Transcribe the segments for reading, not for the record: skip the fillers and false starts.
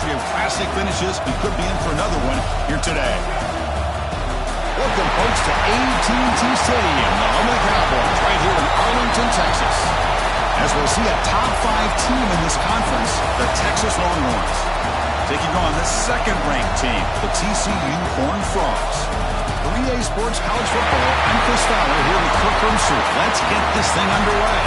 history of classic finishes. We could be in for another one here today. Welcome, folks, to AT&T Stadium, the home of the Cowboys, right here in Arlington, Texas. As we'll see a top-5 team in this conference, the Texas Longhorns, taking on the second-ranked team, the TCU Horned Frogs. For EA Sports College Football, I'm Chris Fowler here with Kirk Herbstreit. Let's get this thing underway.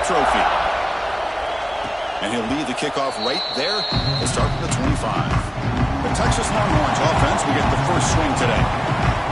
Trophy. And he'll lead the kickoff right there. We'll start from the 25. The Texas Longhorns offense will get the first swing today.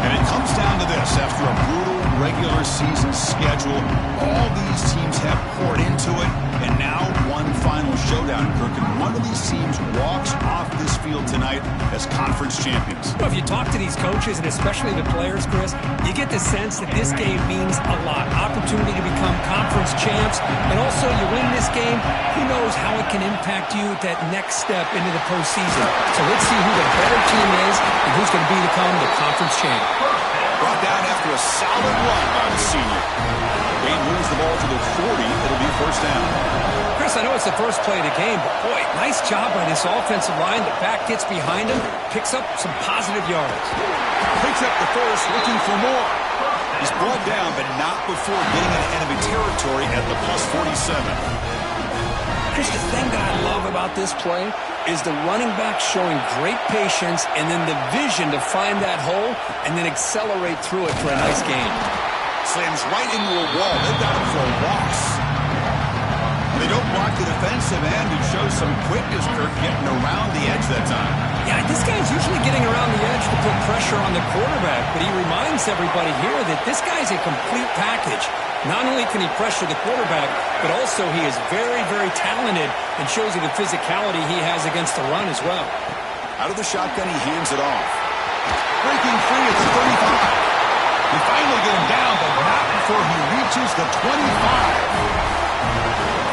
And it comes down to this. After a brutal regular season schedule, all these teams have poured into it. And now one final showdown, Kirk. And one of these teams walks off this field tonight as conference champions. Well, if you talk to these coaches, and especially the players, Chris, you get the sense that this game means a lot. Opportunity to become conference champs. And also, you win this game, who knows how it can impact you at that next step into the postseason. So let's see who the better team is and who's going to become the conference champ. Brought down after a solid run by the senior. Wade moves the ball to the 40. It'll be first down. Chris, I know it's the first play of the game, but boy, nice job by this offensive line. The back gets behind him, picks up some positive yards. Picks up the first, looking for more. He's brought down, but not before getting into enemy territory at the plus 47. Chris, the thing that I love about this play is the running back showing great patience and then the vision to find that hole and then accelerate through it for a nice gain. Slams right into a wall. They've got him for a loss. They don't block the defensive end and show some quickness, Kirk, getting around the edge that time. Yeah, this guy's usually getting around the edge to put pressure on the quarterback, but he reminds everybody here that this guy's a complete package. Not only can he pressure the quarterback, but also he is very, very talented and shows you the physicality he has against the run as well. Out of the shotgun, he hands it off. Breaking free at the 35. They finally get him down, but not before he reaches the 25.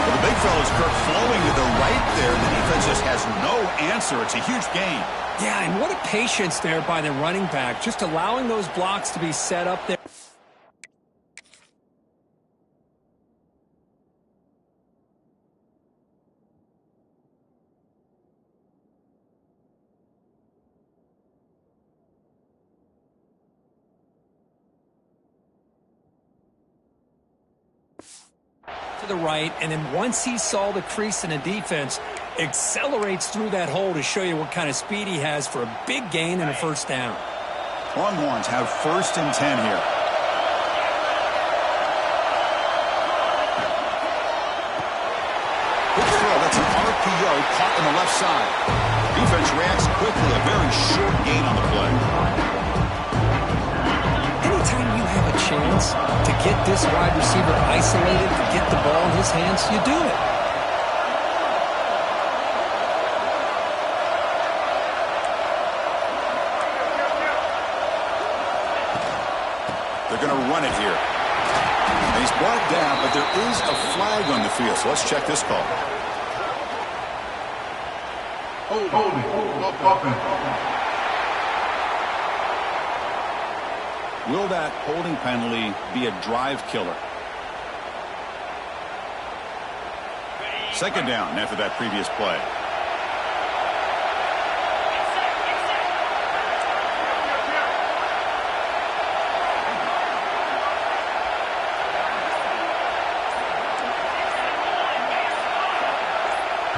Well, the big fella's Kirk flowing to the right there. The defense just has no answer. It's a huge gain. Yeah, and what a patience there by the running back, just allowing those blocks to be set up there. To the right, and then once he saw the crease in the defense, accelerates through that hole to show you what kind of speed he has for a big gain and a first down. Longhorns have first and 10 here. Quick throw, that's an RPO caught on the left side. Defense reacts quickly, a very short gain on the play. Anytime you have a chance to get this wide receiver isolated, to get the ball in his hands, you do it. They're going to run it here. And he's brought down, but there is a flag on the field, so let's check this call. Holding. Will that holding penalty be a drive killer? Second down after that previous play.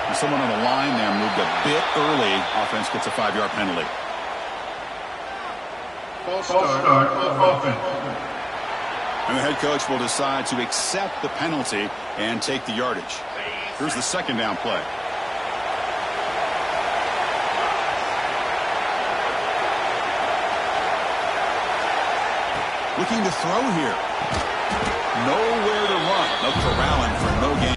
And someone on the line there moved a bit early. Offense gets a 5-yard penalty. Start offense. And the head coach will decide to accept the penalty and take the yardage. Here's the second down play. Looking to throw here. Nowhere to run. No corralling for no gain.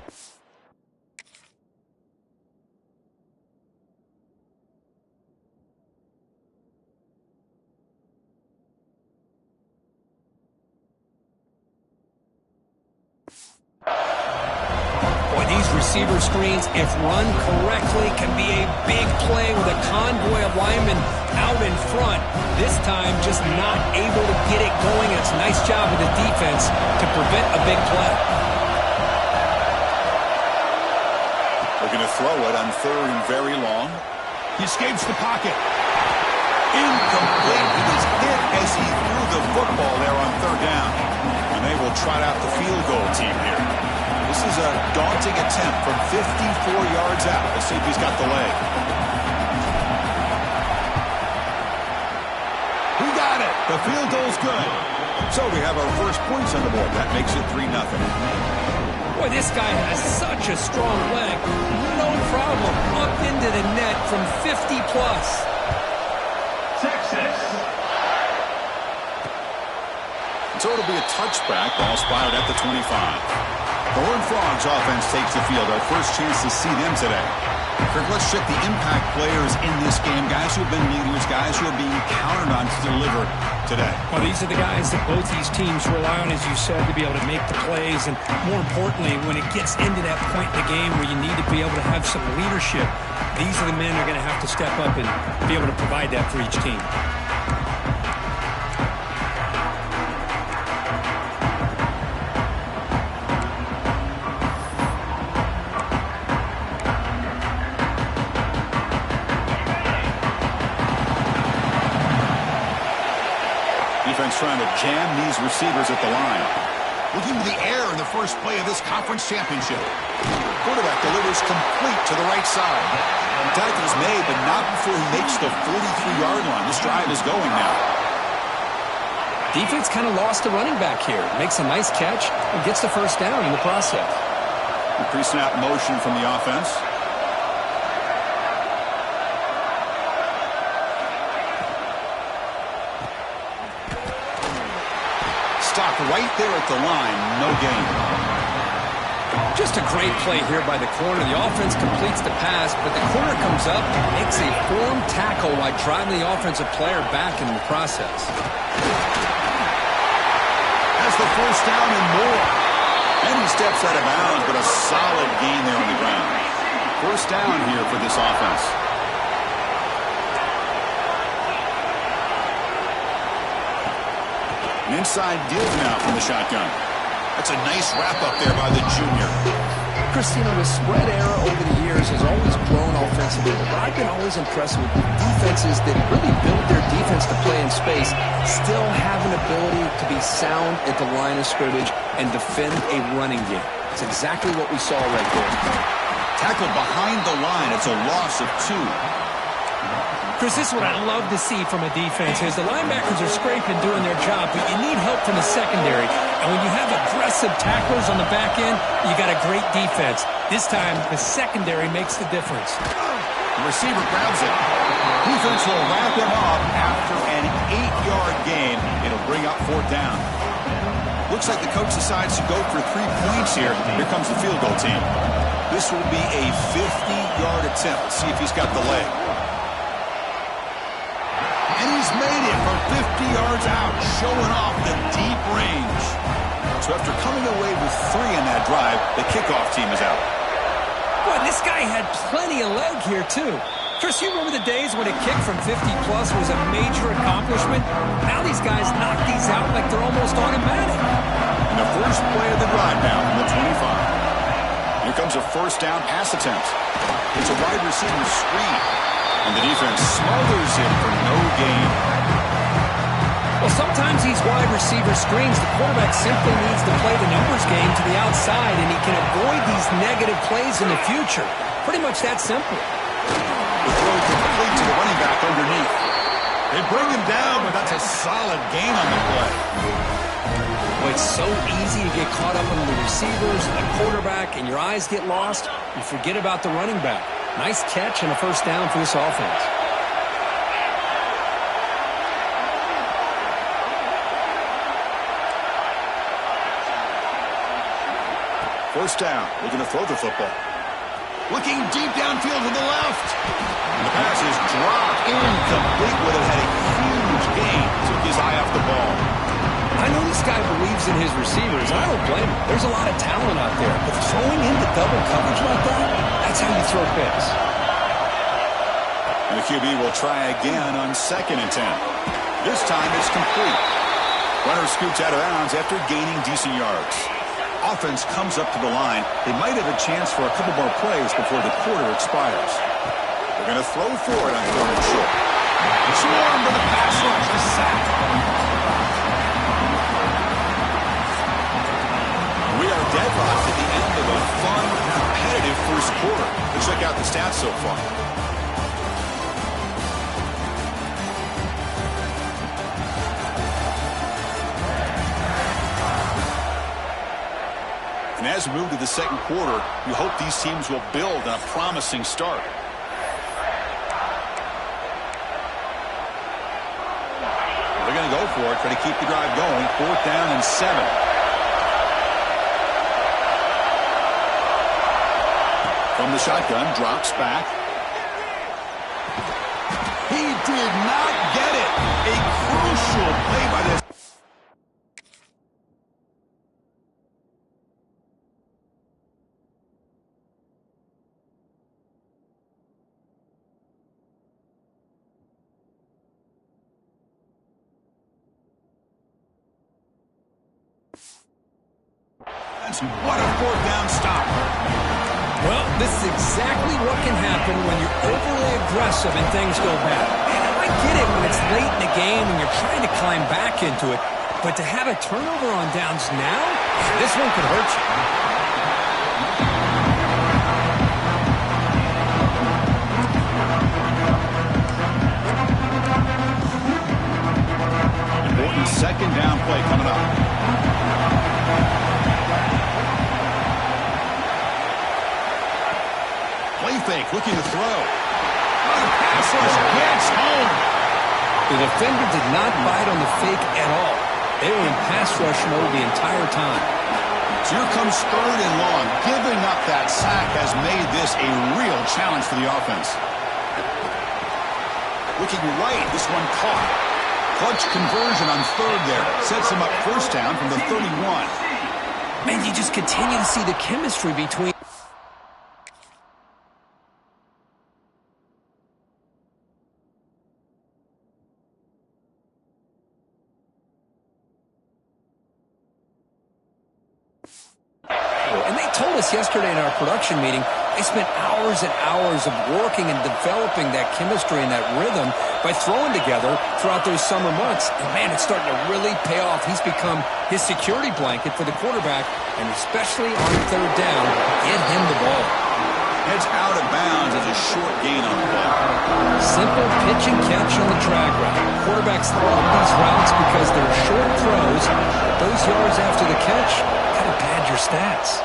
receiver screens, if run correctly, can be a big play with a convoy of linemen out in front. This time, just not able to get it going. It's a nice job of the defense to prevent a big play. Looking to throw it on 3rd and very long. He escapes the pocket. Incomplete. He was hit as he threw the football there on 3rd down. And they will trot out the field goal team here. This is a daunting attempt from 54 yards out. Let's see if he's got the leg. He got it. The field goal's good. So we have our first points on the board. That makes it 3-0. Boy, this guy has such a strong leg. No problem. Up into the net from 50+. So it'll be a touchback. Ball spotted at the 25. The Horned Frogs offense takes the field. Our first chance to see them today. Kirk, let's check the impact players in this game. Guys who have been leaders, guys who are being counted on to deliver today. Well, these are the guys that both these teams rely on, as you said, to be able to make the plays. And more importantly, when it gets into that point in the game where you need to be able to have some leadership, these are the men who are going to have to step up and be able to provide that for each team. Trying to jam these receivers at the line. Looking to the air in the first play of this conference championship. Quarterback delivers complete to the right side. The tackle is made, but not before he makes the 43-yard line. This drive is going now. Defense kind of lost the running back here. Makes a nice catch and gets the first down in the process. The pre-snap motion from the offense. Stopped right there at the line. No gain. Just a great play here by the corner. The offense completes the pass, but the corner comes up and makes a form tackle while driving the offensive player back in the process. Has the first down and more. And he steps out of bounds, but a solid gain there on the ground. First down here for this offense. An inside give now from the shotgun. That's a nice wrap-up there by the junior. Christina, the spread era over the years has always grown offensively, but I've been always impressed with defenses that really build their defense to play in space, still have an ability to be sound at the line of scrimmage and defend a running game. It's exactly what we saw right there. Tackled behind the line. It's a loss of 2. Chris, this is what I love to see from a defense is the linebackers are scraping, doing their job, but you need help from the secondary. And when you have aggressive tacklers on the back end, you got a great defense. This time, the secondary makes the difference. The receiver grabs it. Defense will wrap him up after an 8-yard gain. It'll bring up 4th down. Looks like the coach decides to go for 3 points here. Here comes the field goal team. This will be a 50-yard attempt. Let's see if he's got the leg. And he's made it from 50 yards out, showing off the deep range. So after coming away with 3 in that drive, the kickoff team is out. Boy, this guy had plenty of leg here, too. Chris, you remember the days when a kick from 50+ was a major accomplishment? Now these guys knock these out like they're almost automatic. And the first play of the drive now from the 25. Here comes a first down pass attempt. It's a wide receiver screen. And the defense smothers him for no gain. Well, sometimes these wide receiver screens, the quarterback simply needs to play the numbers game to the outside, and he can avoid these negative plays in the future. Pretty much that simple. The throw complete to the running back underneath. They bring him down, but that's a solid gain on the play. Well, it's so easy to get caught up on the receivers, the quarterback, and your eyes get lost. You forget about the running back. Nice catch and a first down for this offense. First down. Looking to throw the football. Looking deep downfield to the left. And the pass is dropped. Incomplete. Would have had a huge gain. Took his eye off the ball. I I know this guy believes in his receivers. I don't blame him. There's a lot of talent out there. But throwing into double coverage like that, that's how you throw picks. And the QB will try again on 2nd and 10. This time it's complete. Runner scoots out of bounds after gaining decent yards. Offense comes up to the line. They might have a chance for a couple more plays before the quarter expires. They're going to throw for it on 3rd and short. Swarm to the pass rush, the sack. We are deadlocked at the end of a fun, competitive first quarter. Let's check out the stats so far. And as we move to the second quarter, we hope these teams will build on a promising start. They're going to go for it, try to keep the drive going. 4th down and 7. From the shotgun, drops back. He did not get it. A crucial play by this. What a 4th down stop. Well, this is exactly what can happen when you're overly aggressive and things go bad. And I get it when it's late in the game and you're trying to climb back into it. But to have a turnover on downs now, this one could hurt you. Important 2nd down play coming up. Fake, looking to throw. Pass rush gets home. The defender did not bite on the fake at all. They were in pass rush mode the entire time. So here comes 3rd and long. Giving up that sack has made this a real challenge for the offense. Looking right, this one caught. Clutch conversion on 3rd there. Sets him up 1st down from the 31. Man, you just continue to see the chemistry between... Yesterday in our production meeting, they spent hours and hours of working and developing that chemistry and that rhythm by throwing together throughout those summer months. And man, it's starting to really pay off. He's become his security blanket for the quarterback, and especially on 3rd down, get him the ball. Heads out of bounds as a short gain on the play. Simple pitch and catch on the drag route. Quarterbacks love these routes because they're short throws. Those yards after the catch kind of pad your stats.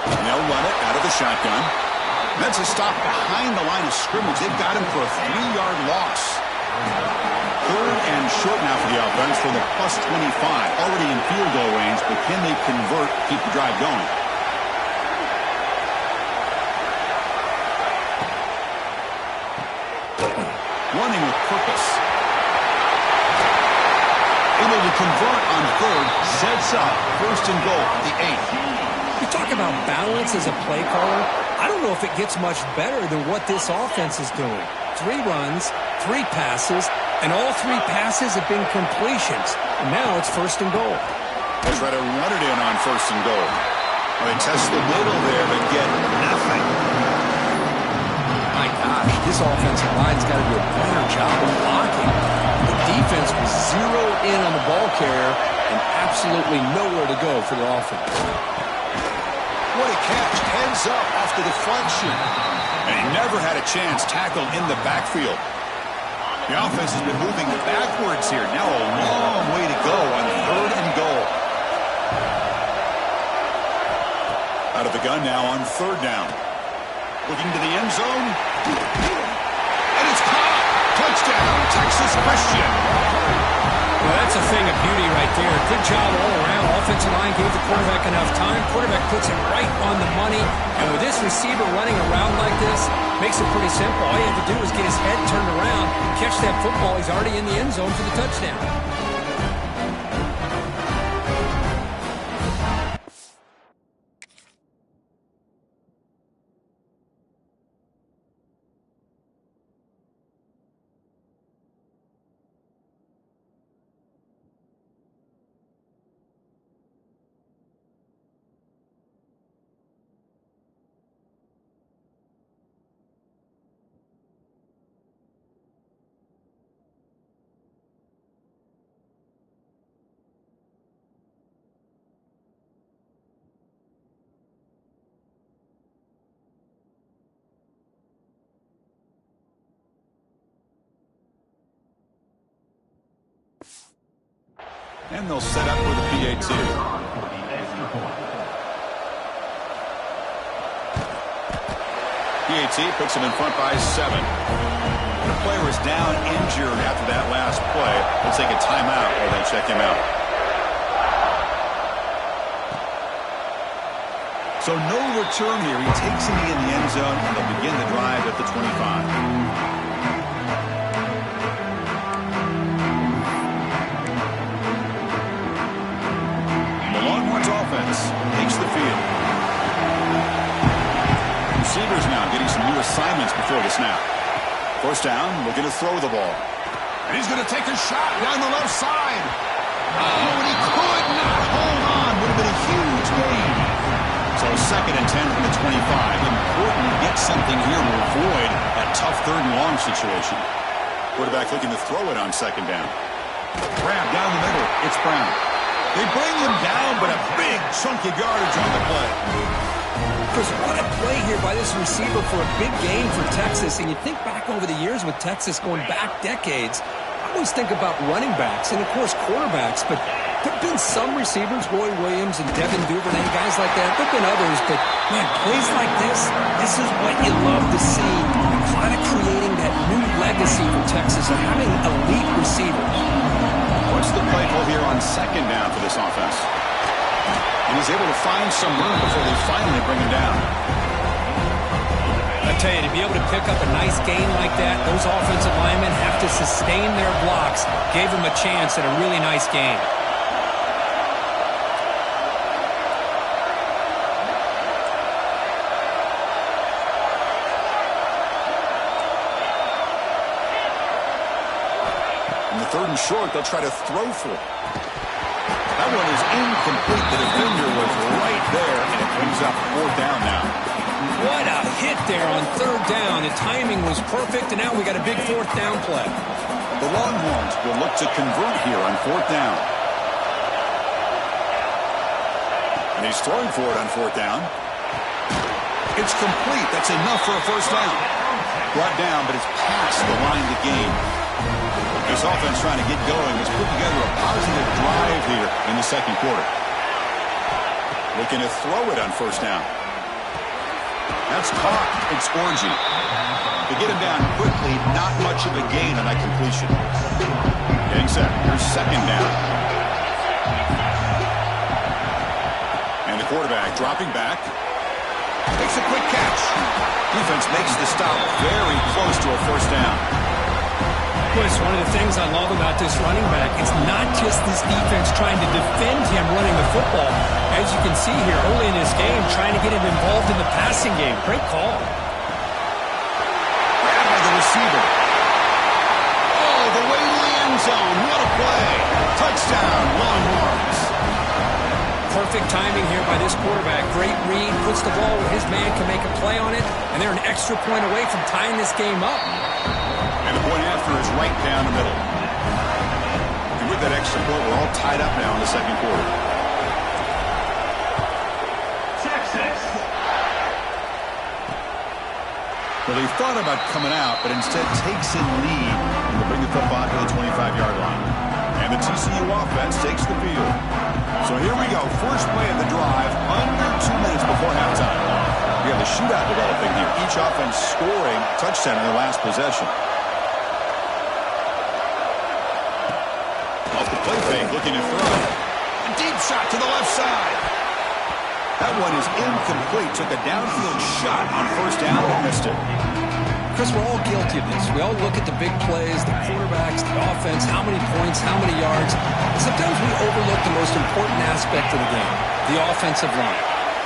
And they'll run it out of the shotgun. That's a stop behind the line of scrimmage. They've got him for a 3-yard loss. 3rd and short now for the offense for the +25. Already in field goal range, but can they convert, keep the drive going? Running with purpose. Able to convert on 3rd, sets up 1st and goal, the 8th. You talk about balance as a play caller. I don't know if it gets much better than what this offense is doing. 3 runs, 3 passes, and all 3 passes have been completions. And now it's 1st and goal. They try to run it in on 1st and goal. Well, they test the middle there, but get nothing. My gosh, this offensive line's got to do a better job of blocking. The defense was zeroed in on the ball carrier and absolutely nowhere to go for the offense. What a catch. Heads up off the deflection. And he never had a chance tackled in the backfield. The offense has been moving backwards here. Now a long way to go on 3rd and goal. Out of the gun now on 3rd down. Looking to the end zone. And it's caught. Touchdown, Texas Christian. Well, that's a thing of beauty right there. Good job all around. Offensive line gave the quarterback enough time. Quarterback puts it right on the money. And with this receiver running around like this, makes it pretty simple. All you have to do is get his head turned around, catch that football. He's already in the end zone for the touchdown. And they'll set up with a PAT. PAT puts them in front by 7. The player is down injured after that last play. They'll take a timeout or they check him out. So no return here. He takes it in the end zone, and they'll begin the drive at the 25. Takes the field. Receivers now getting some new assignments before the snap. First down, looking to throw the ball. And he's going to take a shot down the left side. Oh, and he could not hold on. Would have been a huge gain. So 2nd and 10 from the 25. Important to get something here to avoid that tough 3rd and long situation. Quarterback looking to throw it on 2nd down. Grab down the middle. It's Brown. They bring him down, but a big chunky yardage on the play. Chris, what a play here by this receiver for a big gain for Texas. And you think back over the years with Texas going back decades, I always think about running backs and, of course, quarterbacks. But there have been some receivers, Roy Williams and Devin Duvernay, guys like that. There have been others, but, man, plays like this is what you love to see. Kind of creating that new legacy for Texas of having elite receivers. What's the play call here on 2nd down for this offense? And he's able to find some room before they finally bring him down. I tell you, to be able to pick up a nice gain like that, those offensive linemen have to sustain their blocks. Gave him a chance at a really nice gain. Third and short, they'll try to throw for it. That one is incomplete. The defender was right there, and it brings up 4th down now. What a hit there on 3rd down. The timing was perfect, and now we got a big 4th down play. The Longhorns will look to convert here on 4th down. And he's throwing for it on 4th down. It's complete. That's enough for a 1st down. Brought down, but it's past the line to gain. This offense trying to get going has put together a positive drive here in the 2nd quarter. Looking to throw it on 1st down. That's caught. It's Orji. To get him down quickly, not much of a gain on that completion. Getting set. Here's 2nd down. And the quarterback dropping back. Makes a quick catch. Defense makes the stop very close to a 1st down. Chris, one of the things I love about this running back, it's not just this defense trying to defend him running the football. As you can see here early in this game, trying to get him involved in the passing game. Great call. Grabbed by the receiver. Oh, the way to the end zone. What a play. Touchdown, Longhorns. Perfect timing here by this quarterback. Great read, puts the ball where his man can make a play on it, and they're an extra point away from tying this game up. And the point after is right down the middle. And with that extra point, we're all tied up now in the 2nd quarter. Texas. Well, he thought about coming out, but instead takes in lead and will bring the football to the 25-yard line. And the TCU offense takes the field. So here we go. First play of the drive, under 2 minutes before halftime. We have the shootout developing here. Each offense scoring a touchdown in the last possession. Off the play fake, looking to throw. A deep shot to the left side. That one is incomplete. Took a downfield shot on 1st down and missed it. Chris, we're all guilty of this. We all look at the big plays, the quarterbacks, the offense, how many points, how many yards. Sometimes we overlook the most important aspect of the game, the offensive line.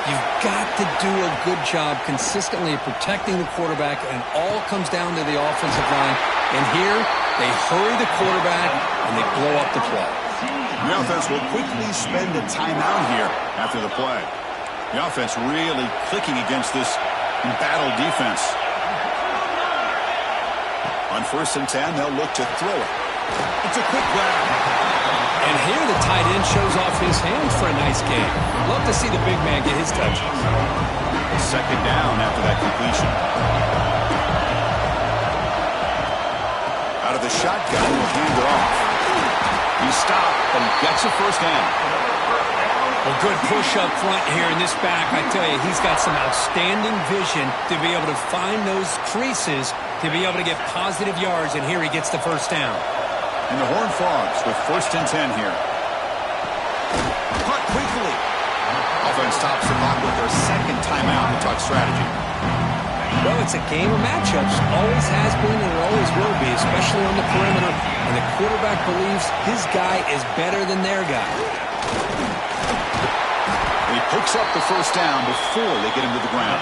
You've got to do a good job consistently of protecting the quarterback, and it all comes down to the offensive line. And here, they hurry the quarterback, and they blow up the play. The offense will quickly spend a timeout here after the play. The offense really clicking against this embattled defense. On 1st and 10, they'll look to throw it. It's a quick grab. And here the tight end shows off his hands for a nice game. Love to see the big man get his touches. 2nd down after that completion. Out of the shotgun, will hand it off. He's stopped, but he gets a first down. A good push up front here in this back. I tell you, he's got some outstanding vision to be able to find those creases, to be able to get positive yards, and here he gets the first down. And the Horned Frogs with 1st and 10 here. Cut quickly. Offense stops the clock with their 2nd timeout to talk strategy. Well, it's a game of matchups. Always has been and it always will be, especially on the perimeter. And the quarterback believes his guy is better than their guy. He picks up the first down before they get him to the ground.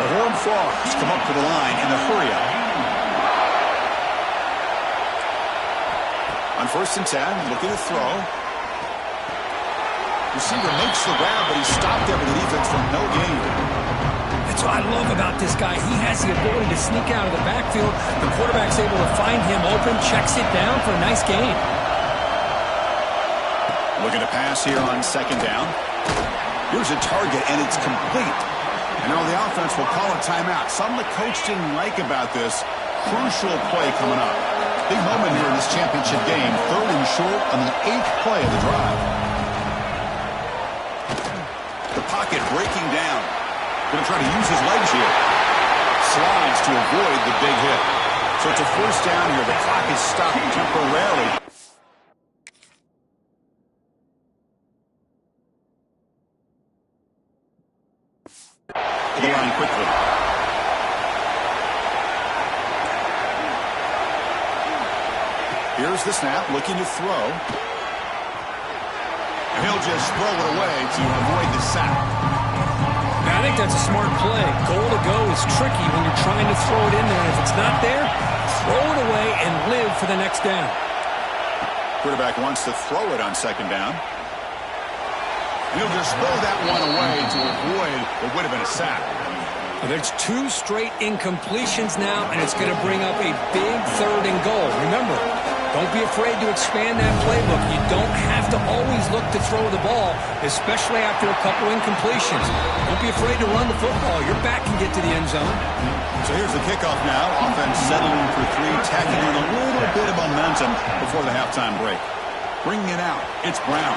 The Horned Frogs come up to the line in a hurry-up. On 1st and 10, looking to throw. Receiver makes the grab, but he's stopped there with the defense for no gain. That's what I love about this guy. He has the ability to sneak out of the backfield. The quarterback's able to find him open, checks it down for a nice gain. Looking to pass here on 2nd down. Here's a target, and it's complete. And now the offense will call a timeout. Something the coach didn't like about this. Crucial play coming up. Big moment here in this championship game. 3rd and short on the 8th play of the drive. The pocket breaking down. Going to try to use his legs here. Slides to avoid the big hit. So it's a first down here. The clock is stopped temporarily. The line quickly. Here's the snap, looking to throw. And he'll just throw it away to avoid the sack. I think that's a smart play. Goal to go is tricky when you're trying to throw it in there. If it's not there, throw it away and live for the next down. Quarterback wants to throw it on 2nd down. He'll just throw that one away to avoid what would have been a sack. Well, there's 2 straight incompletions now, and it's going to bring up a big 3rd and goal. Remember, don't be afraid to expand that playbook. You don't have to always look to throw the ball, especially after a couple incompletions. Don't be afraid to run the football. Your back can get to the end zone. So here's the kickoff now. Offense settling for 3, tacking in a little bit of momentum before the halftime break. Bringing it out, it's Brown.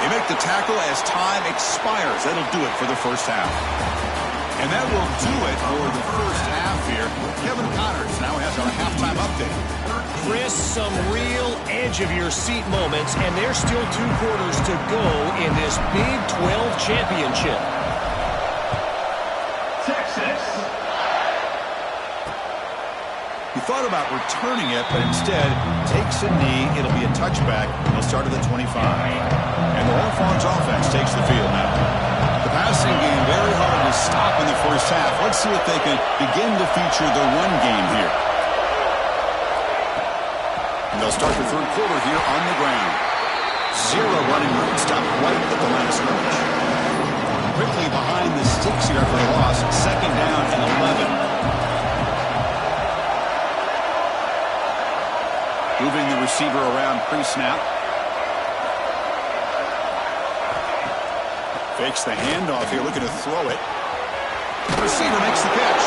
They make the tackle as time expires. That'll do it for the first half. And that will do it for the first half here. Kevin Connors now has our halftime update. Chris, some real edge-of-your-seat moments, and there's still 2 quarters to go in this Big 12 championship. Texas. He thought about returning it, but instead takes a knee. It'll be a touchback. He'll start at the 25. And the Horned Frogs offense takes the field now. The passing game very hard to stop in the first half. Let's see if they can begin to feature the run game here. And they'll start the 3rd quarter here on the ground. 0 running room. Stop right at the line of scrimmage. Quickly behind the sticks here for the loss. 2nd down and 11. Moving the receiver around pre-snap. Fakes the handoff here, looking to throw it. The receiver makes the catch.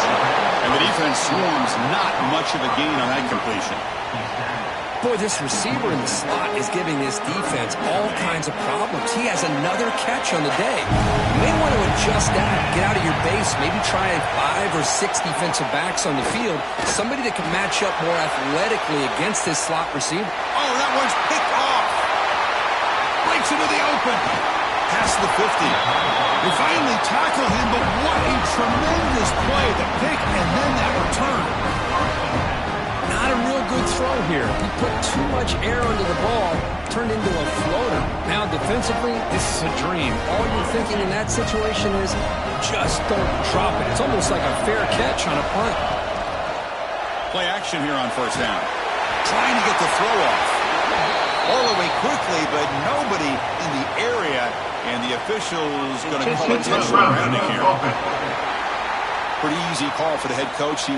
And the defense swarms, not much of a gain on that completion. Boy, this receiver in the slot is giving this defense all kinds of problems. He has another catch on the day. You may want to adjust that, get out of your base, maybe try 5 or 6 defensive backs on the field, somebody that can match up more athletically against this slot receiver. Oh, that one's picked off. Breaks into the open. Past the 50. They finally tackle him, but what a tremendous play. The pick and then that return. Not a real good throw here. He put too much air under the ball, turned into a floater. Now defensively, this is a dream. All you're thinking in that situation is just don't drop it. It's almost like a fair catch on a punt. Play action here on 1st down. Trying to get the throw off. All the way quickly, but nobody in the area, and the official's going to call intentional grounding here. Pretty easy call for the head coach. He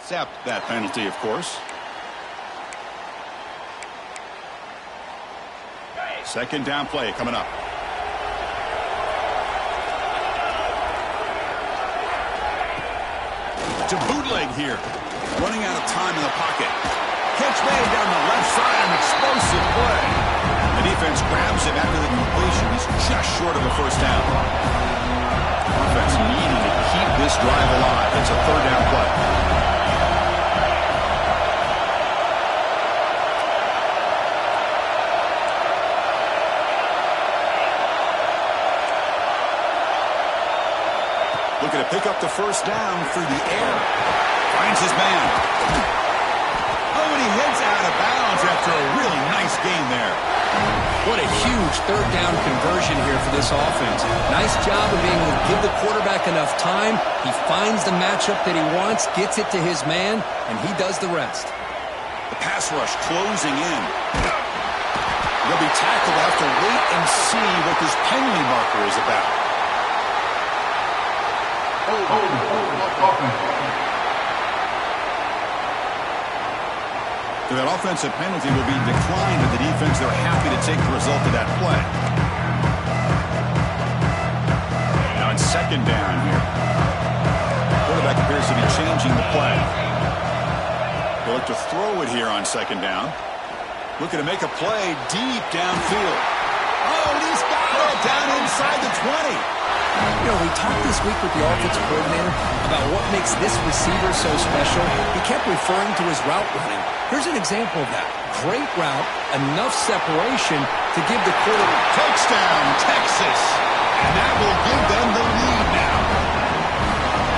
accept that penalty, of course. Second down play coming up. To bootleg here. Running out of time in the pocket. Catch made down the left side. An explosive play. The defense grabs him after the completion. He's just short of a first down. Offense needing to keep this drive alive. It's a third down play. Looking to pick up the first down through the air. Finds his man. Oh, and he heads out of bounds after a really nice gain there. What a huge third down conversion here for this offense. Nice job of being able to give the quarterback enough time. He finds the matchup that he wants, gets it to his man, and he does the rest. The pass rush closing in. He'll be tackled. They'll have to wait and see what this penalty marker is about. So that offensive penalty will be declined to the defense. They're happy to take the result of that play. Now it's second down here. Quarterback appears to be changing the play. They'll look to throw it here on second down. Looking to make a play deep downfield. Oh, and he's got it down inside the 20. You know, we talked this week with the offensive coordinator about what makes this receiver so special. He kept referring to his route running. Here's an example of that. Great route, enough separation to give the quarterback. Touchdown, Texas. And that will give them the lead now.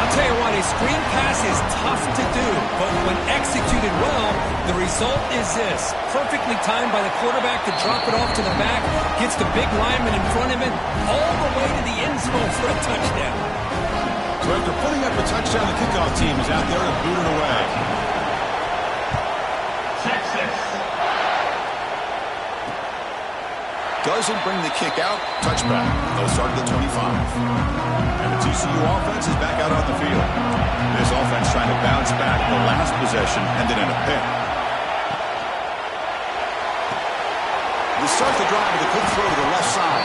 I'll tell you what, a screen pass is tough to do, but when executed well, the result is this. Perfectly timed by the quarterback to drop it off to the back, gets the big lineman in front of him, all the way to the end zone for a touchdown. So after putting up a touchdown, the kickoff team is out there to boot it away. Texas. Doesn't bring the kick out. Touchback. They'll start at the 25. And the TCU offense is back out on the field. This offense trying to bounce back. The last possession ended in a pick. They start the drive with a quick throw to the left side.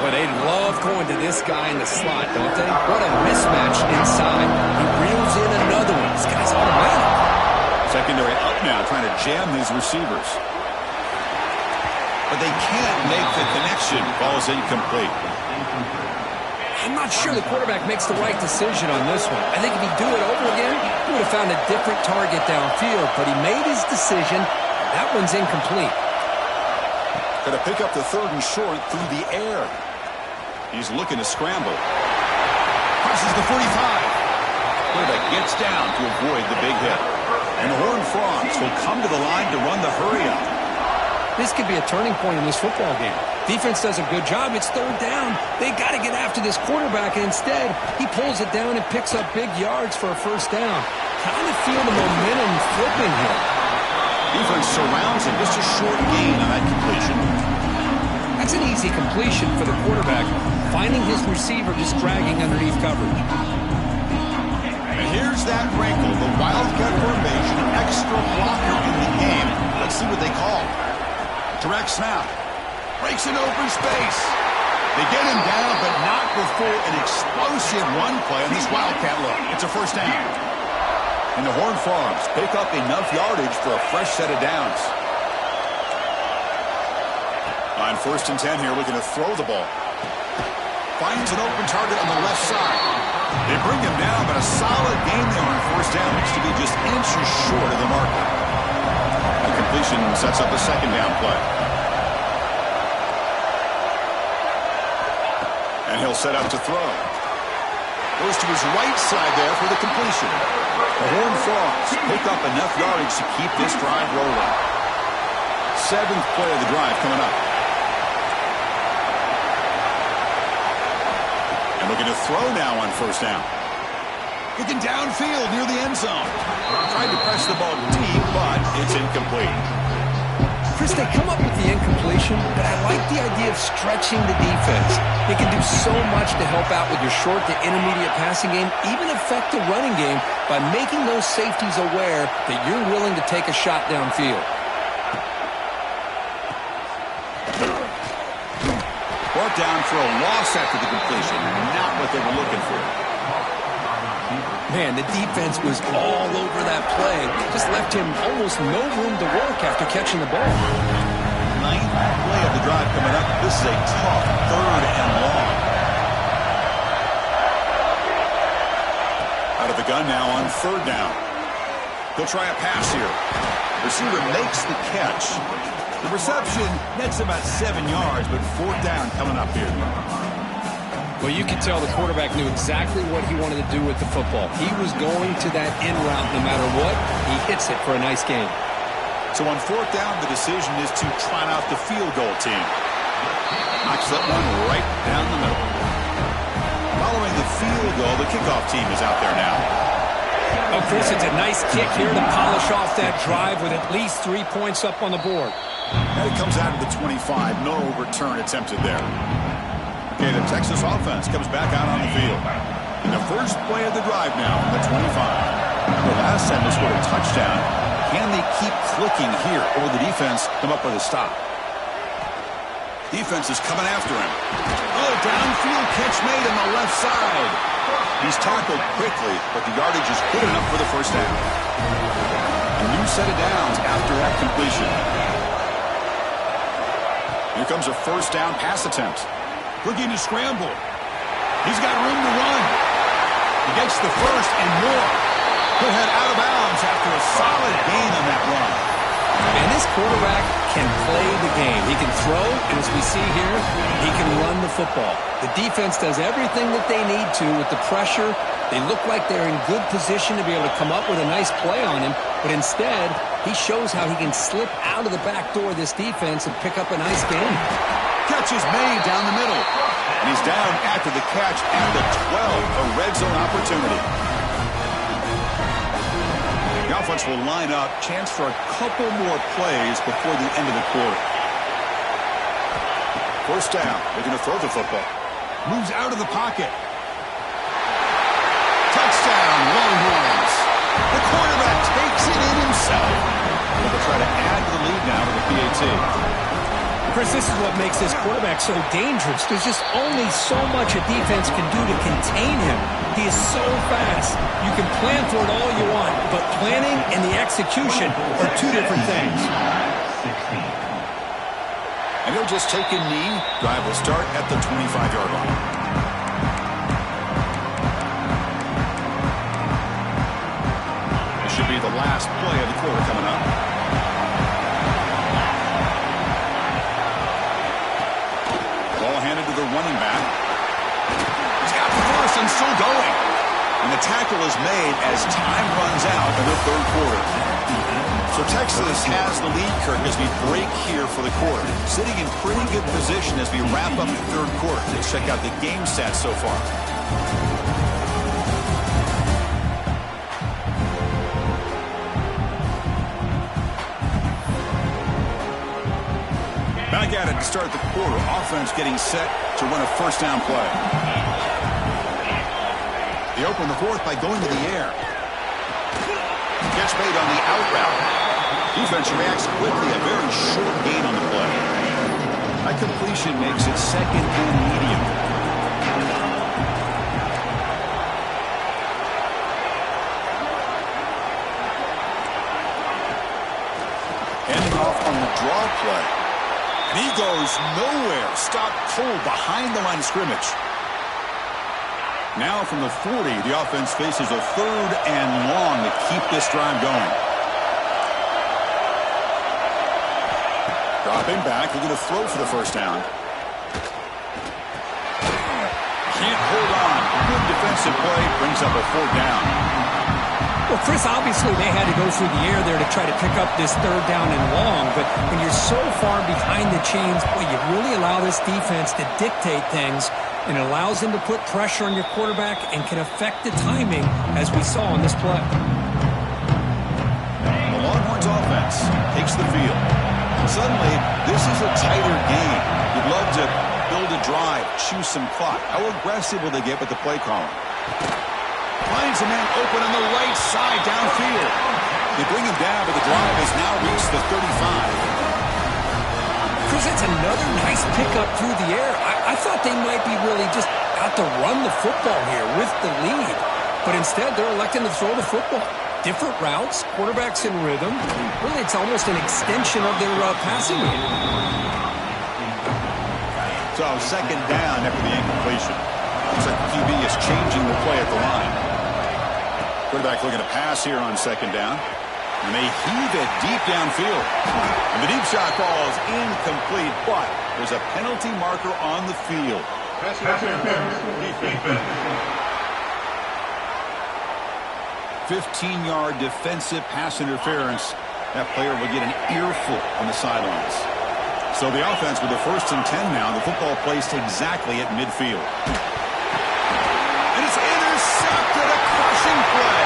Well, they love going to this guy in the slot, don't they? What a mismatch inside. He reels in another one. This guy's automatic. Secondary up now, trying to jam these receivers. But they can't make the connection. Ball's incomplete. I'm not sure the quarterback makes the right decision on this one. I think if he'd do it over again, he would have found a different target downfield. But he made his decision. That one's incomplete. Going to pick up the third and short through the air. He's looking to scramble. Crosses the 45. Quarterback gets down to avoid the big hit. And the Horned Frogs will come to the line to run the hurry-up. This could be a turning point in this football game. Defense does a good job. It's third down. They got to get after this quarterback, and instead, he pulls it down and picks up big yards for a first down. Kind of feel the momentum flipping here. Defense surrounds him. Just a short gain on that completion. That's an easy completion for the quarterback, finding his receiver just dragging underneath coverage. And here's that wrinkle, the Wildcat formation, extra blocker in the game. Let's see what they call. Direct snap. Breaks an open space. They get him down, but not before an explosive run play on this Wildcat look. It's a first down. And the Horned Frogs pick up enough yardage for a fresh set of downs. On 1st and 10 here, looking to throw the ball. Finds an open target on the left side. They bring him down, but a solid gain there on first down. Looks to be just inches short of the marker. The completion sets up a second down play. And he'll set up to throw. Goes to his right side there for the completion. The Horned Frogs pick up enough yardage to keep this drive rolling. 7th play of the drive coming up. And looking to throw now on first down. Looking downfield near the end zone. Tried to press the ball deep, but it's incomplete. Chris, they come up with the incompletion, but I like the idea of stretching the defense. They can do so much to help out with your short to intermediate passing game, even affect the running game by making those safeties aware that you're willing to take a shot downfield. Brought down for a loss after the completion. Not what they were looking for. Man, the defense was all over that play. Just left him almost no room to work after catching the ball. Ninth play of the drive coming up. This is a tough 3rd and long. Out of the gun now on 3rd down. He'll try a pass here. Receiver makes the catch. The reception nets about 7 yards, but 4th down coming up here. Well, you can tell the quarterback knew exactly what he wanted to do with the football. He was going to that in route no matter what. He hits it for a nice gain. So on 4th down, the decision is to trot out the field goal team. Knocks that one right down the middle. Following the field goal, the kickoff team is out there now. Oh, Chris, it's a nice kick here to polish off that drive with at least 3 points up on the board. And it comes out of the 25. No return attempted there. Okay, the Texas offense comes back out on the field. In the first play of the drive now, the 25. The last time they scored a touchdown. Can they keep clicking here, or will the defense come up with a stop? Defense is coming after him. Oh, downfield catch made on the left side. He's tackled quickly, but the yardage is good enough for the first down. A new set of downs after that completion. Here comes a 1st down pass attempt. Looking to scramble. He's got room to run. He gets the first and more. He'll head out of bounds after a solid gain on that run. And this quarterback can play the game. He can throw, and as we see here, he can run the football. The defense does everything that they need to with the pressure. They look like they're in good position to be able to come up with a nice play on him, but instead, he shows how he can slip out of the back door of this defense and pick up a nice gain. Catch is made down the middle. And he's down after the catch at the 12. A red zone opportunity. The offense will line up. Chance for a couple more plays before the end of the quarter. 1st down. They're going to throw the football. Moves out of the pocket. Touchdown, Longhorns. The quarterback takes it in himself. They'll try to add to the lead now with the PAT. Chris, this is what makes this quarterback so dangerous. There's just only so much a defense can do to contain him. He is so fast. You can plan for it all you want, but planning and the execution are 2 different things. And he'll just take a knee. Drive will start at the 25-yard line. This should be the last play of the quarter coming up. The running back. He's got the first and still going. And the tackle is made as time runs out in the 3rd quarter. So Texas has the lead, Kirk, as we break here for the quarter. Sitting in pretty good position as we wrap up the 3rd quarter. Let's check out the game stats so far. Back at it to start the quarter. Offense getting set to run a 1st down play. They open the 4th by going to the air. Catch made on the out route. Defense reacts quickly. A very short gain on the play. That completion makes it 2nd and medium. Ending off on the draw play. And he goes nowhere. Stopped cold behind the line of scrimmage. Now from the 40, the offense faces a 3rd and long to keep this drive going. Dropping back, they're going to throw for the 1st down. Can't hold on. Good defensive play, brings up a 4th down. Well, Chris, obviously they had to go through the air there to try to pick up this 3rd down and long, but when you're so far behind the chains, boy, you really allow this defense to dictate things, and it allows them to put pressure on your quarterback and can affect the timing, as we saw on this play. The Longhorns offense takes the field. Suddenly, this is a tighter game. You'd love to build a drive, choose some clock. How aggressive will they get with the play calling? Finds a man open on the right side downfield. They bring him down, but the drive has now reached the 35. Chris, it's another nice pickup through the air. I thought they might be really just out to run the football here with the lead. But instead, they're electing to throw the football. Different routes, quarterback's in rhythm. Really, it's almost an extension of their passing game. So, second down after the incompletion. Looks like the QB is changing the play at the line. Quarterback looking to pass here on second down. And they heave it deep downfield. And the deep shot falls incomplete, but there's a penalty marker on the field. 15-yard defensive pass interference. That player will get an earful on the sidelines. So the offense with the 1st and 10 now. The football placed exactly at midfield. And it's intercepted, a crushing play.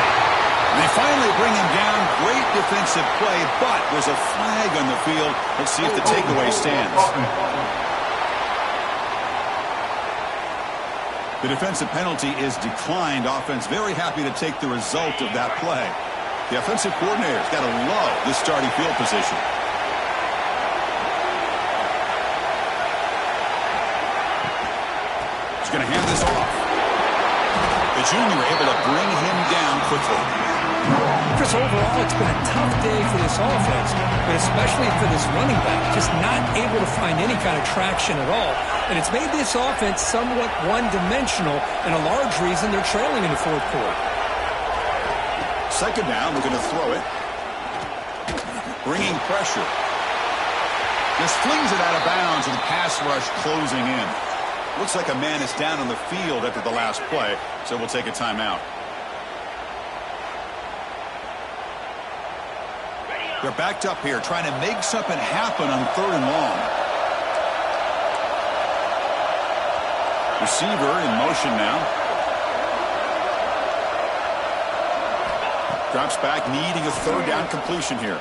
And they finally bring him down. Great defensive play, but there's a flag on the field. Let's see if the takeaway stands. The defensive penalty is declined. Offense very happy to take the result of that play. The offensive coordinator's got to love this starting field position. He's going to hand this off. The junior able to bring him down quickly. Chris, overall, it's been a tough day for this offense, but especially for this running back, just not able to find any kind of traction at all. And it's made this offense somewhat one-dimensional, and a large reason they're trailing in the 4th quarter. Second down, looking to throw it. Bringing pressure. Just flings it out of bounds, and the pass rush closing in. Looks like a man is down on the field after the last play, so we'll take a timeout. They're backed up here, trying to make something happen on 3rd and long. Receiver in motion now. Drops back, needing a 3rd down completion here.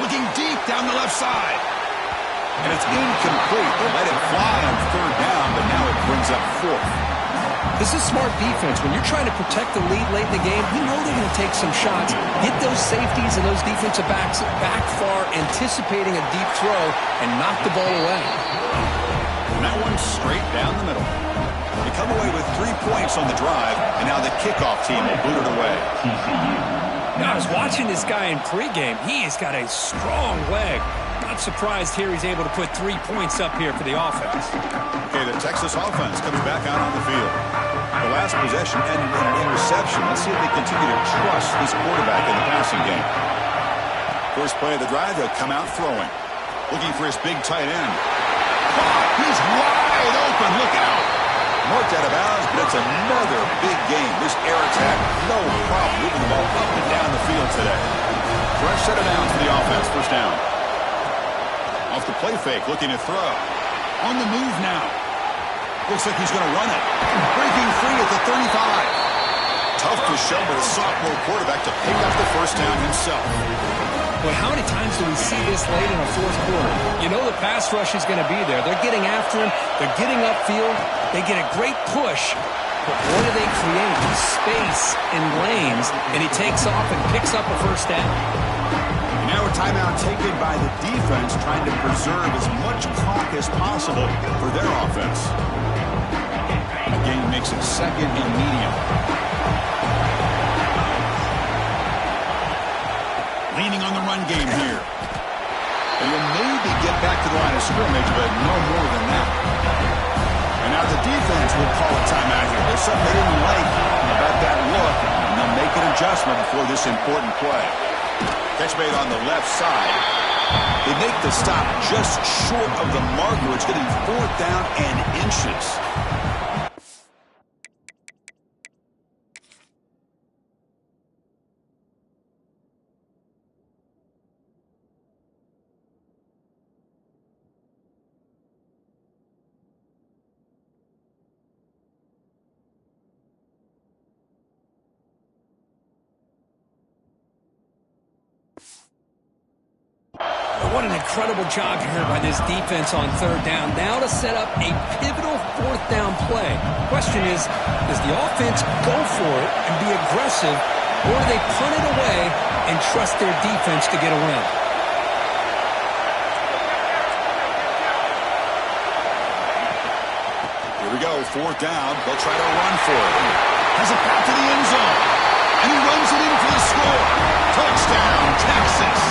Looking deep down the left side. And it's incomplete. They let it fly on 3rd down, but now it brings up 4th. This is smart defense. When you're trying to protect the lead late in the game, you know they're going to take some shots, get those safeties and those defensive backs back far, anticipating a deep throw, and knock the ball away. And that one straight down the middle. They come away with 3 points on the drive, and now the kickoff team will boot it away. Now, I was watching this guy in pregame. He has got a strong leg. Not surprised here he's able to put 3 points up here for the offense. Okay, the Texas offense comes back out on the field. The last possession ended in an interception. Let's see if they continue to trust this quarterback in the passing game. First play of the drive, they'll come out throwing. Looking for his big tight end. Oh, he's wide open. Look out. Marked out of bounds, but it's another big game. This air attack, no problem moving the ball up and down the field today. Fresh set of downs for the offense. First down. Off the play fake, looking to throw. On the move now. Looks like he's going to run it. Breaking free at the 35. Tough to show, but a sophomore quarterback to pick up the first down himself. But how many times do we see this late in a 4th quarter? You know the pass rush is going to be there. They're getting after him. They're getting upfield. They get a great push. But what do they create? Space in lanes, and he takes off and picks up a first down. Now a timeout taken by the defense, trying to preserve as much clock as possible for their offense. The game makes it 2nd and medium. Leaning on the run game here. And he'll maybe get back to the line of scrimmage, but no more than that. And now the defense will call a timeout here. There's something they didn't like about that look, and they'll make an adjustment before this important play. Catch made on the left side. They make the stop just short of the marker. It's going to be 4th down and inches. What an incredible job here by this defense on third down. Now to set up a pivotal fourth down play. Question is, does the offense go for it and be aggressive, or do they punt it away and trust their defense to get a win? Here we go, fourth down. They'll try to run for it. Has it back to the end zone. And he runs it in for the score. Touchdown, Texas.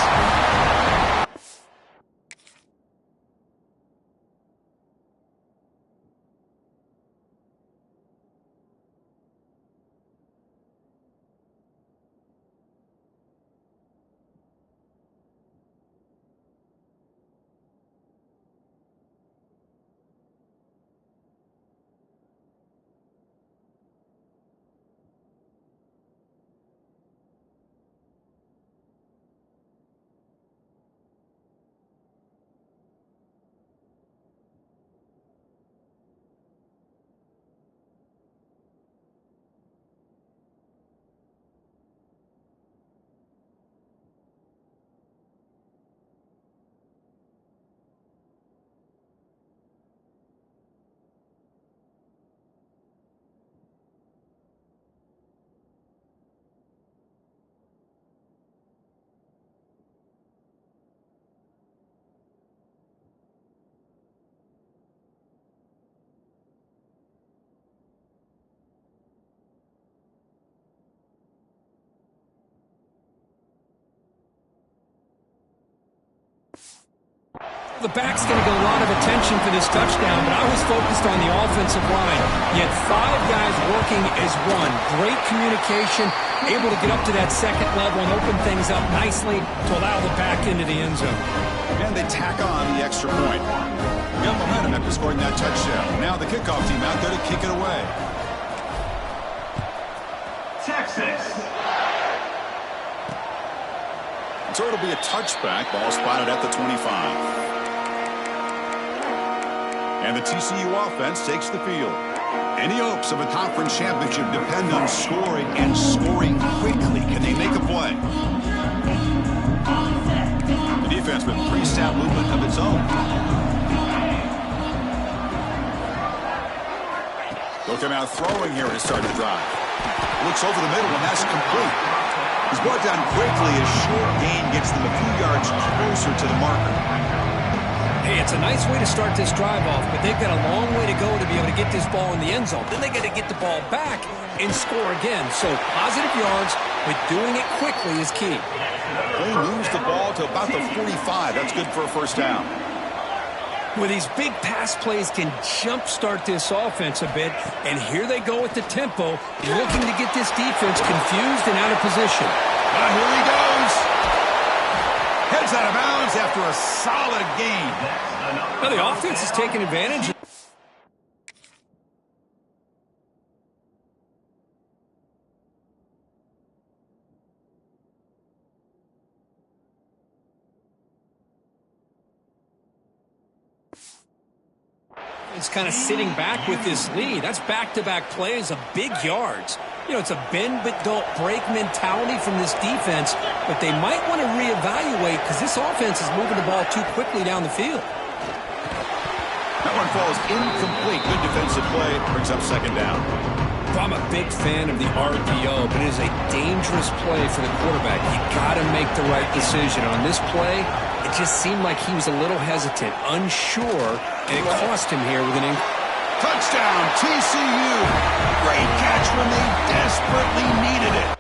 The back's going to get a lot of attention for this touchdown, but I was focused on the offensive line. You had 5 guys working as one. Great communication, able to get up to that second level and open things up nicely to allow the back into the end zone. And they tack on the extra point. Got momentum after scoring that touchdown. Now the kickoff team out there to kick it away. Texas. So it'll be a touchback. Ball spotted at the 25. And the TCU offense takes the field. Any hopes of a conference championship depend on scoring and scoring quickly. Can they make a play? The defense with pre-snap movement of its own. They'll come out throwing here to start the drive. Looks over the middle, and that's complete. He's brought down quickly as short gain gets them a few yards closer to the marker. Hey, it's a nice way to start this drive off, but they've got a long way to go to be able to get this ball in the end zone. Then they got to get the ball back and score again. So positive yards, but doing it quickly is key. They moves the ball to about the 45. That's good for a first down. Well, these big pass plays can jumpstart this offense a bit, and here they go with the tempo, looking to get this defense confused and out of position. Here he goes. Heads out of bounds after a solid gain. Now the offense is taking advantage. It's kind of sitting back with this lead. That's back-to-back plays of big yards. You know, it's a bend-but-don't-break mentality from this defense, but they might want to reevaluate because this offense is moving the ball too quickly down the field. That one falls incomplete. Good defensive play. Brings up second down. I'm a big fan of the RPO, but it is a dangerous play for the quarterback. You got to make the right decision. On this play, it just seemed like he was a little hesitant, unsure, and it cost him here with an touchdown, TCU. Great catch when they desperately needed it.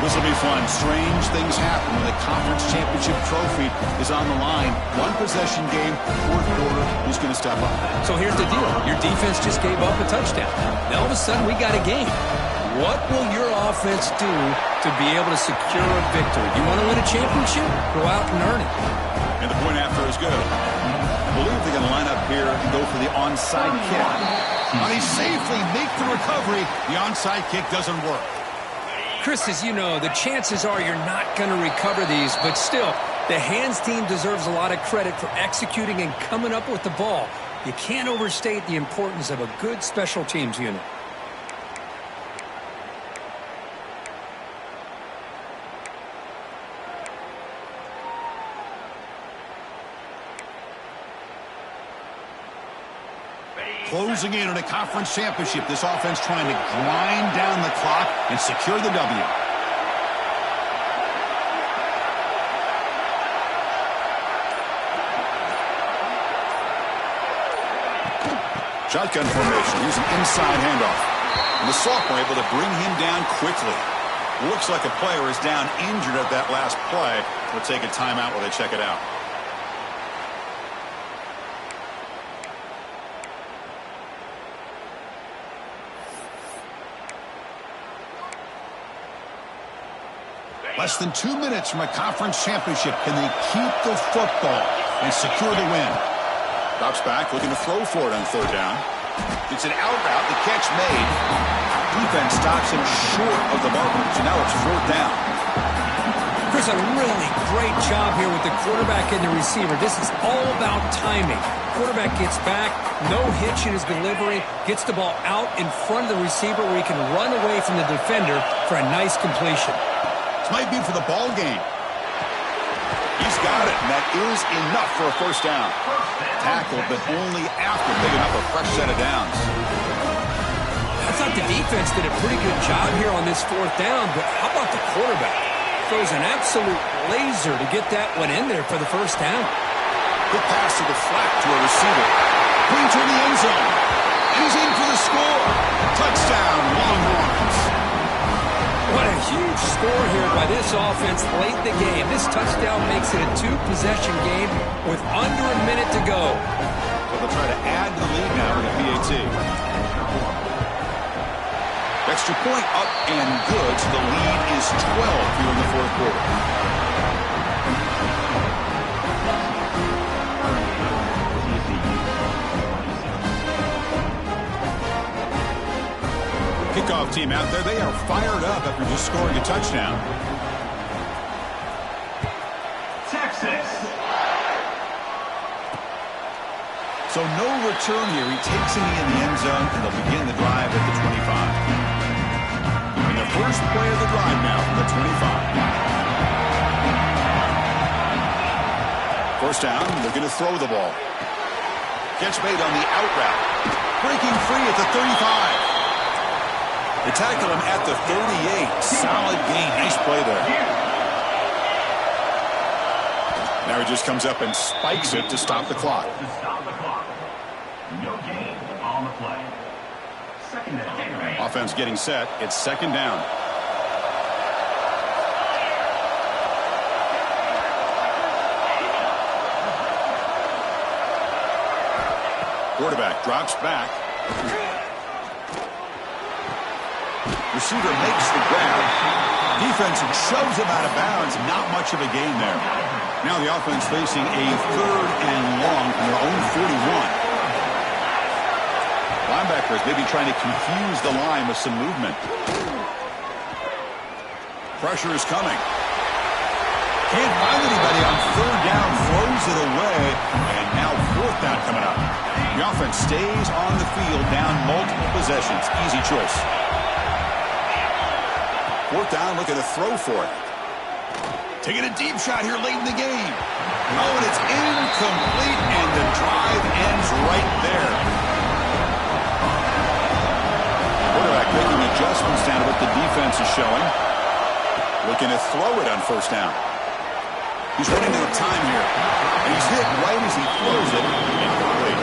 This will be fun. Strange things happen when the conference championship trophy is on the line. One possession game, fourth quarter, who's going to step up? So here's the deal. Your defense just gave up a touchdown. Now all of a sudden we got a game. What will your offense do to be able to secure a victory? You want to win a championship? Go out and earn it. And the point after is good. I believe they're going to line up here and go for the onside kick. Now they safely make the recovery. The onside kick doesn't work. Chris, as you know, the chances are you're not going to recover these, but still, the hands team deserves a lot of credit for executing and coming up with the ball. You can't overstate the importance of a good special teams unit. Closing in on a conference championship, this offense trying to grind down the clock and secure the W. Shotgun formation, here's an inside handoff. And the sophomore able to bring him down quickly. Looks like a player is down injured at that last play. We'll take a timeout while they check it out. Less than 2 minutes from a conference championship. Can they keep the football and secure the win? Drops back, looking to throw for it on third down. It's an out route, the catch made. Defense stops him short of the marker, so now it's fourth down. Chris, a really great job here with the quarterback and the receiver. This is all about timing. Quarterback gets back, no hitch in his delivery, gets the ball out in front of the receiver where he can run away from the defender for a nice completion. This might be for the ball game. He's got it, and that is enough for a first down. Tackled, but only after picking up a fresh set of downs. I thought the defense did a pretty good job here on this fourth down, but how about the quarterback? Throws an absolute laser to get that one in there for the first down. Good pass to the flat to a receiver. Putting to the end zone. And he's in for the score. Touchdown, Longhorns. What a huge score here by this offense late in the game. This touchdown makes it a two-possession game with under a minute to go. So they'll try to add to the lead now with a PAT. Extra point up and good, so the lead is 12 here in the fourth quarter. Kickoff team out there, they are fired up after just scoring a touchdown. Texas. So no return here. He takes it in the end zone, and they'll begin the drive at the 25. And the first play of the drive now from the 25. First down, they're going to throw the ball. Catch made on the out route. Breaking free at the 35. They tackle him at the 38. Solid gain. Nice play there. Now he just comes up and spikes it to stop the clock. No gain on the play. Second down. Offense getting set. It's second down. Quarterback drops back. Receiver makes the grab. Defense shoves him out of bounds. Not much of a gain there. Now the offense facing a third and long from their own 41. Linebackers maybe trying to confuse the line with some movement. Pressure is coming. Can't find anybody on third down. Throws it away. And now fourth down coming up. The offense stays on the field down multiple possessions. Easy choice. Fourth down, looking to throw for it. Taking a deep shot here late in the game. Oh, and it's incomplete, and the drive ends right there. Quarterback making adjustments down to what the defense is showing. Looking to throw it on first down. He's running out of time here. And he's hit right as he throws it. Incomplete.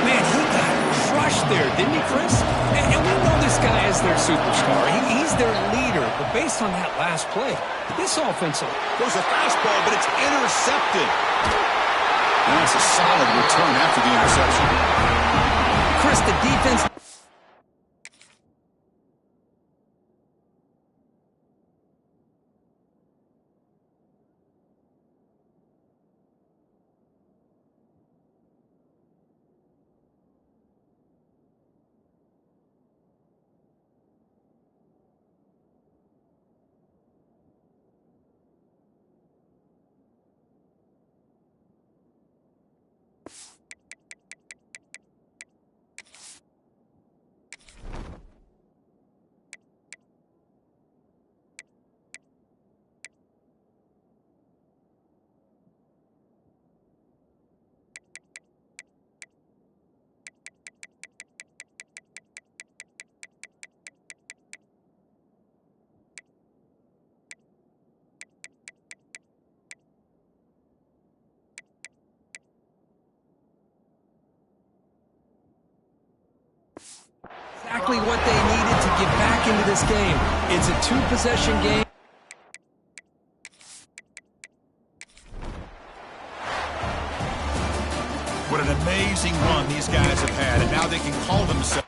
Man, he got crushed there, didn't he, Chris? And we know this guy is their superstar. He's their leader. But based on that last play, this offensive... Goes a fastball, but it's intercepted. And that's a solid return after the interception. Chris, the defense... Exactly what they needed to get back into this game. It's a two-possession game. What an amazing run these guys have had, and now they can call themselves.